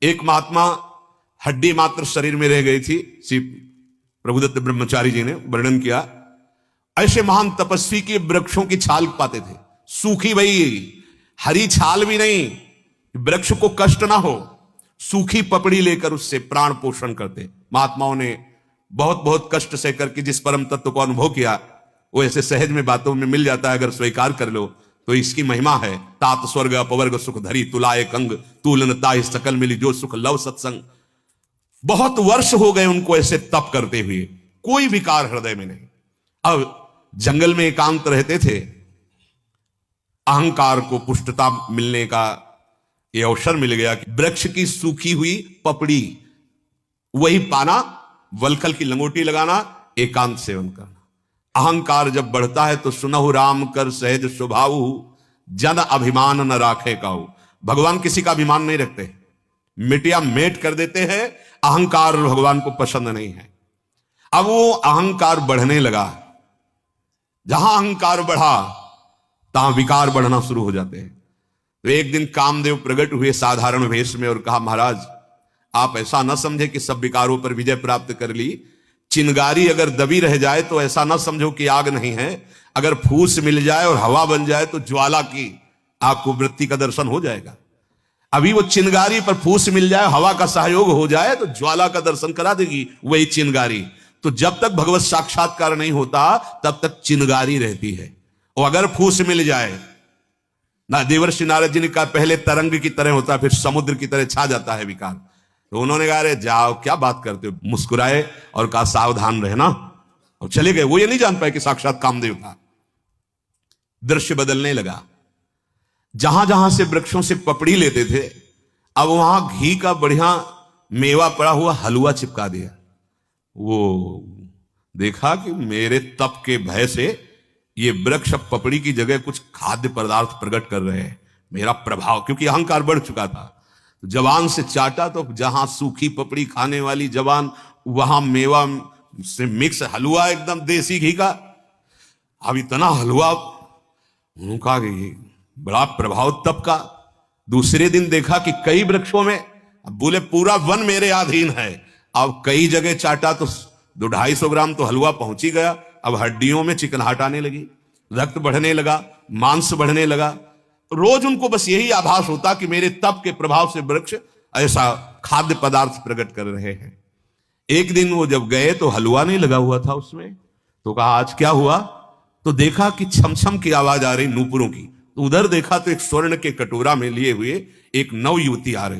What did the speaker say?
एक महात्मा हड्डी मात्र शरीर में रह गई थी, श्री प्रभुदत्त ब्रह्मचारी जी ने वर्णन किया। ऐसे महान तपस्वी के वृक्षों की छाल पाते थे, सूखी भई, हरी छाल भी नहीं, वृक्ष को कष्ट ना हो, सूखी पपड़ी लेकर उससे प्राण पोषण करते। महात्माओं ने बहुत बहुत कष्ट से करके जिस परम तत्व को अनुभव किया वो ऐसे सहज में बातों में मिल जाता है। अगर स्वीकार कर लो तो इसकी महिमा है। तात स्वर्ग अपवर्ग सुख धरी, तुलाए कंग तूलनता सकल मिली, जो सुख लव सत्संग। बहुत वर्ष हो गए उनको ऐसे तप करते हुए, कोई विकार हृदय में नहीं। अब जंगल में एकांत रहते थे, अहंकार को पुष्टता मिलने का यह अवसर मिल गया कि वृक्ष की सूखी हुई पपड़ी वही पाना, वलखल की लंगोटी लगाना, एकांत सेवन करना। अहंकार जब बढ़ता है तो सुनहु राम कर सहज स्वभाव, जन अभिमान न राखे काऊ। भगवान किसी का अभिमान नहीं रखते, मिटिया मेट कर देते हैं। अहंकार भगवान को पसंद नहीं है। अब वो अहंकार बढ़ने लगा, जहां अहंकार बढ़ा तहां विकार बढ़ना शुरू हो जाते हैं। तो एक दिन कामदेव प्रकट हुए साधारण वेश में और कहा, महाराज आप ऐसा न समझे कि सब विकारों पर विजय प्राप्त कर ली। चिंगारी अगर दबी रह जाए तो ऐसा न समझो कि आग नहीं है। अगर फूस मिल जाए और हवा बन जाए तो ज्वाला की आपको वृत्ति का दर्शन हो जाएगा। अभी वो चिंगारी पर फूस मिल जाए, हवा का सहयोग हो जाए तो ज्वाला का दर्शन करा देगी वही चिंगारी। तो जब तक भगवत साक्षात्कार नहीं होता तब तक चिंगारी रहती है। और अगर फूस मिल जाए ना, देवर्षि नारद जी ने कहा पहले तरंग की तरह होता, फिर समुद्र की तरह छा जाता है विकार। तो उन्होंने कहा अरे जाओ, क्या बात करते हो, मुस्कुराए और कहा सावधान रहना, और चले गए। वो ये नहीं जान पाए कि साक्षात कामदेव था। दृश्य बदलने लगा। जहां जहां से वृक्षों से पपड़ी लेते थे, अब वहां घी का बढ़िया मेवा पड़ा हुआ हलवा चिपका दिया। वो देखा कि मेरे तप के भय से ये वृक्ष पपड़ी की जगह कुछ खाद्य पदार्थ प्रकट कर रहे हैं। मेरा प्रभाव, क्योंकि अहंकार बढ़ चुका था, जवान से चाटा तो जहां सूखी पपड़ी खाने वाली जवान, वहां मेवा से मिक्स हलवा एकदम देसी घी का। अब इतना हलवा, उनका बड़ा प्रभाव तप का। दूसरे दिन देखा कि कई वृक्षों में, अब बोले पूरा वन मेरे अधीन है। अब कई जगह चाटा तो 200-250 ग्राम तो हलवा पहुंच ही गया। अब हड्डियों में चिकनाहट आने लगी, रक्त बढ़ने लगा, मांस बढ़ने लगा। रोज उनको बस यही आभास होता कि मेरे तप के प्रभाव से वृक्ष ऐसा खाद्य पदार्थ प्रकट कर रहे हैं। एक दिन वो जब गए तो हलवा नहीं लगा हुआ था उसमें। तो कहा आज क्या हुआ? तो देखा कि छमछम की आवाज आ रही नूपुरों की। तो उधर देखा तो एक स्वर्ण के कटोरा में लिए हुए एक नव युवती आ रही।